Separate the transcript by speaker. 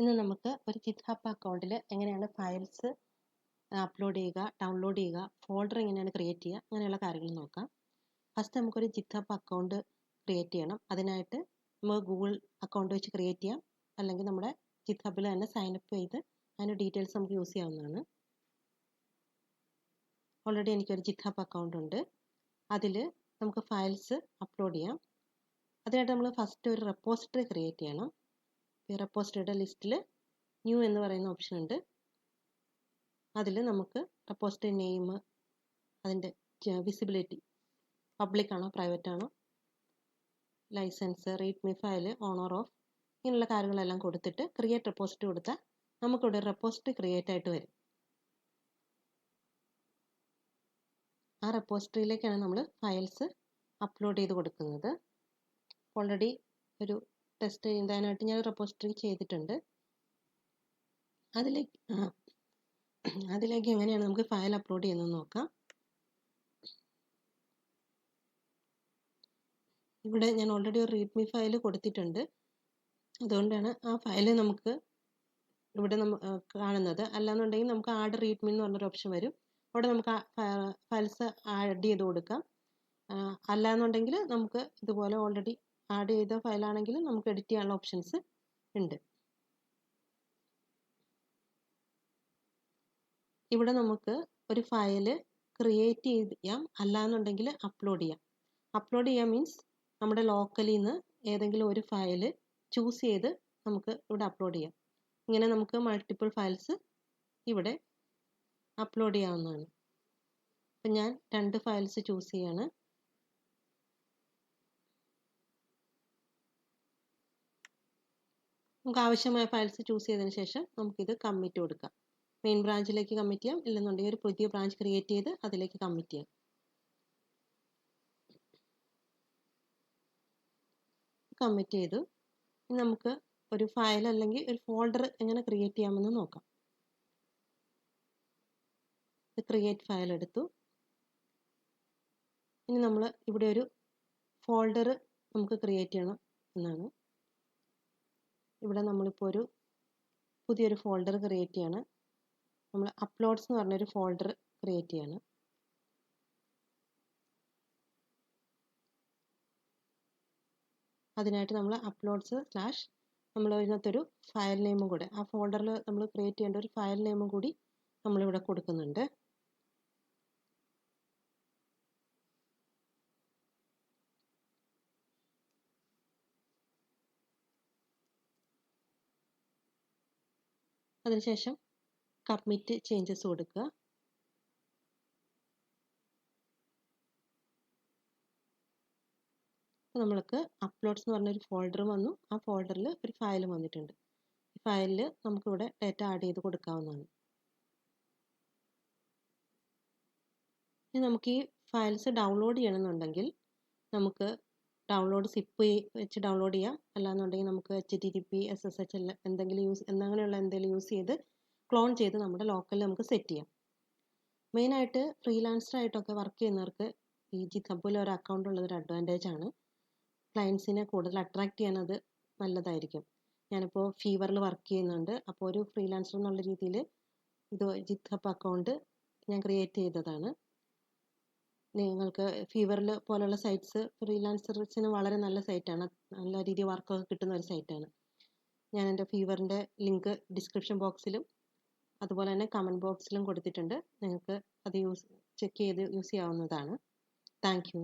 Speaker 1: ഇന്ന് നമുക്ക് ഒരു GitHub അക്കൗണ്ടിൽ എങ്ങനെയാണ് ഫയൽസ് അപ്ലോഡ് ചെയ്യുക, ഡൗൺലോഡ് ചെയ്യുക, ഫോൾഡർ എങ്ങനെയാണ് ക്രിയേറ്റ് ചെയ്യുക, അങ്ങനെയുള്ള കാര്യങ്ങൾ നോക്കാം. ഫസ്റ്റ് നമുക്കൊരു GitHub അക്കൗണ്ട് ക്രിയേറ്റ് ചെയ്യണം. അതിനായിട്ട് നമുക്ക് ഗൂഗിൾ അക്കൗണ്ട് വെച്ച് ക്രിയേറ്റ് ചെയ്യാം, അല്ലെങ്കിൽ നമ്മുടെ GitHubൽ തന്നെ സൈൻ അപ്പ് ചെയ്ത് അതിൻ്റെ ഡീറ്റെയിൽസ് നമുക്ക് യൂസ് ചെയ്യാവുന്നതാണ്. ഓൾറെഡി എനിക്കൊരു GitHub അക്കൗണ്ട് ഉണ്ട്. അതിൽ നമുക്ക് ഫയൽസ് അപ്ലോഡ് ചെയ്യാം. അതിനായിട്ട് നമ്മൾ ഫസ്റ്റ് ഒരു റെപ്പോസിറ്ററി ക്രിയേറ്റ് ചെയ്യണം. ഈ റെപ്പോസിറ്ററിയുടെ ലിസ്റ്റിൽ ന്യൂ എന്ന് പറയുന്ന ഓപ്ഷൻ ഉണ്ട്. അതിൽ നമുക്ക് റെപ്പോസിറ്ററി നെയിം, അതിൻ്റെ വിസിബിലിറ്റി, പബ്ലിക് ആണോ പ്രൈവറ്റ് ആണോ, licence, readme file, owner of, ഇങ്ങനെയുള്ള കാര്യങ്ങളെല്ലാം കൊടുത്തിട്ട് ക്രിയേറ്റ് റെപ്പോസിറ്ററി കൊടുത്താൽ നമുക്കിവിടെ റെപ്പോസിറ്ററി ക്രിയേറ്റ് ആയിട്ട് വരും. ആ റെപ്പോസിറ്ററിയിലേക്കാണ് നമ്മൾ ഫയൽസ് അപ്ലോഡ് ചെയ്ത് കൊടുക്കുന്നത്. ഓൾറെഡി ഒരു ടെസ്റ്റ് ചെയ്യാനായിട്ട് ഞാൻ റെപ്പോസിറ്ററി ചെയ്തിട്ടുണ്ട്. അതിലേക്ക് എങ്ങനെയാണ് നമുക്ക് ഫയൽ അപ്ലോഡ് ചെയ്യുന്നത് നോക്കാം. ഇവിടെ ഞാൻ ഓൾറെഡി ഒരു റീഡ്മി ഫയൽ കൊടുത്തിട്ടുണ്ട്. അതുകൊണ്ടാണ് ആ ഫയൽ നമുക്ക് ഇവിടെ കാണുന്നത്. അല്ലാന്നുണ്ടെങ്കിൽ നമുക്ക് ആഡ് റീഡ്മി എന്ന് പറഞ്ഞൊരു ഓപ്ഷൻ വരും. അവിടെ നമുക്ക് ഫയൽസ് ആഡ് ചെയ്ത് കൊടുക്കാം. അല്ലാന്നുണ്ടെങ്കിൽ നമുക്ക് ഇതുപോലെ ഓൾറെഡി ആഡ് ചെയ്ത ഫയലാണെങ്കിൽ നമുക്ക് എഡിറ്റ് ചെയ്യാനുള്ള ഓപ്ഷൻസ് ഉണ്ട്. ഇവിടെ നമുക്ക് ഒരു ഫയൽ ക്രിയേറ്റ് ചെയ്യാം, അല്ലാന്നുണ്ടെങ്കിൽ അപ്ലോഡ് ചെയ്യാം. അപ്ലോഡ് ചെയ്യാം മീൻസ് നമ്മുടെ ലോക്കലിൽ നിന്ന് ഏതെങ്കിലും ഒരു ഫയൽ ചൂസ് ചെയ്ത് നമുക്ക് ഇവിടെ അപ്ലോഡ് ചെയ്യാം. ഇങ്ങനെ നമുക്ക് മൾട്ടിപ്പിൾ ഫയൽസ് ഇവിടെ അപ്ലോഡ് ചെയ്യാവുന്നതാണ്. അപ്പം ഞാൻ 2 ഫയൽസ് ചൂസ് ചെയ്യാണ്. നമുക്ക് ആവശ്യമായ ഫയൽസ് ചൂസ് ചെയ്തതിന് ശേഷം നമുക്കിത് കമ്മിറ്റ് കൊടുക്കാം. മെയിൻ ബ്രാഞ്ചിലേക്ക് കമ്മിറ്റ് ചെയ്യാം, ഇല്ലെന്നുണ്ടെങ്കിൽ ഒരു പുതിയ ബ്രാഞ്ച് ക്രിയേറ്റ് ചെയ്ത് അതിലേക്ക് കമ്മിറ്റ് ചെയ്യാം. കമ്മിറ്റ് ചെയ്തു. ഇനി നമുക്ക് ഒരു ഫയൽ അല്ലെങ്കിൽ ഒരു ഫോൾഡർ എങ്ങനെ ക്രിയേറ്റ് ചെയ്യാമെന്ന് നോക്കാം. ക്രിയേറ്റ് ഫയൽ എടുത്തു. ഇനി നമ്മൾ ഇവിടെ ഒരു ഫോൾഡർ നമുക്ക് ക്രിയേറ്റ് ചെയ്യണം എന്നാണ്. ഇവിടെ നമ്മളിപ്പോൾ ഒരു പുതിയൊരു ഫോൾഡർ ക്രിയേറ്റ് ചെയ്യാണ്. നമ്മൾ അപ്ലോഡ്സ് എന്ന് പറഞ്ഞൊരു ഫോൾഡർ ക്രിയേറ്റ് ചെയ്യാണ്. അതിനായിട്ട് നമ്മൾ അപ്ലോഡ്സ് / നമ്മൾ ഇതിനകത്തൊരു ഫയൽ നെയിമും കൂടെ, ആ ഫോൾഡറിൽ നമ്മൾ ക്രിയേറ്റ് ചെയ്യേണ്ട ഒരു ഫയൽ നെയിമും കൂടി നമ്മളിവിടെ കൊടുക്കുന്നുണ്ട്. അതിനുശേഷം കമ്മിറ്റ് ചേഞ്ചസ് കൊടുക്കുക. നമ്മൾക്ക് അപ്ലോഡ്സ് എന്ന് പറഞ്ഞൊരു ഫോൾഡർ വന്നു. ആ ഫോൾഡറിൽ ഒരു ഫയലും വന്നിട്ടുണ്ട്. ഈ ഫയലിൽ നമുക്കിവിടെ ഡാറ്റ ആഡ് ചെയ്ത് കൊടുക്കാവുന്നതാണ്. ഇനി നമുക്ക് ഈ ഫയൽസ് ഡൗൺലോഡ് ചെയ്യണമെന്നുണ്ടെങ്കിൽ നമുക്ക് ഡൗൺലോഡ് സിപ്പ് വെച്ച് ഡൗൺലോഡ് ചെയ്യാം. അല്ലാന്നുണ്ടെങ്കിൽ നമുക്ക് HTTP, SSH എന്തെങ്കിലും അങ്ങനെയുള്ള എന്തെങ്കിലും യൂസ് ചെയ്ത് ക്ലോൺ ചെയ്ത് നമ്മുടെ ലോക്കലിൽ നമുക്ക് സെറ്റ് ചെയ്യാം. മെയിനായിട്ട് ഫ്രീലാൻസറായിട്ടൊക്കെ വർക്ക് ചെയ്യുന്നവർക്ക് ഈ GitHubൽ ഒരു അക്കൗണ്ട് ഉള്ളത് ഒരു അഡ്വാൻറ്റേജ് ആണ്. ക്ലയൻസിനെ കൂടുതൽ അട്രാക്ട് ചെയ്യാനത് നല്ലതായിരിക്കും. ഞാനിപ്പോൾ ഫീവറിൽ വർക്ക് ചെയ്യുന്നുണ്ട്. അപ്പോൾ ഒരു ഫ്രീലാൻസർ എന്നുള്ള രീതിയിൽ ഇത് GitHub അക്കൗണ്ട് ഞാൻ ക്രിയേറ്റ് ചെയ്തതാണ്. നിങ്ങൾക്ക് ഫീവറിൽ പോലുള്ള സൈറ്റ്സ് ഫ്രീലാൻസേഴ്സിന് വളരെ നല്ല സൈറ്റാണ്. നല്ല രീതിയിൽ വർക്കൊക്കെ കിട്ടുന്ന ഒരു സൈറ്റാണ്. ഞാൻ എൻ്റെ ഫീവറിൻ്റെ ലിങ്ക് ഡിസ്ക്രിപ്ഷൻ ബോക്സിലും അതുപോലെ തന്നെ കമൻറ്റ് ബോക്സിലും കൊടുത്തിട്ടുണ്ട്. നിങ്ങൾക്ക് അത് ചെക്ക് ചെയ്ത് യൂസ് ചെയ്യാവുന്നതാണ്. Thank you.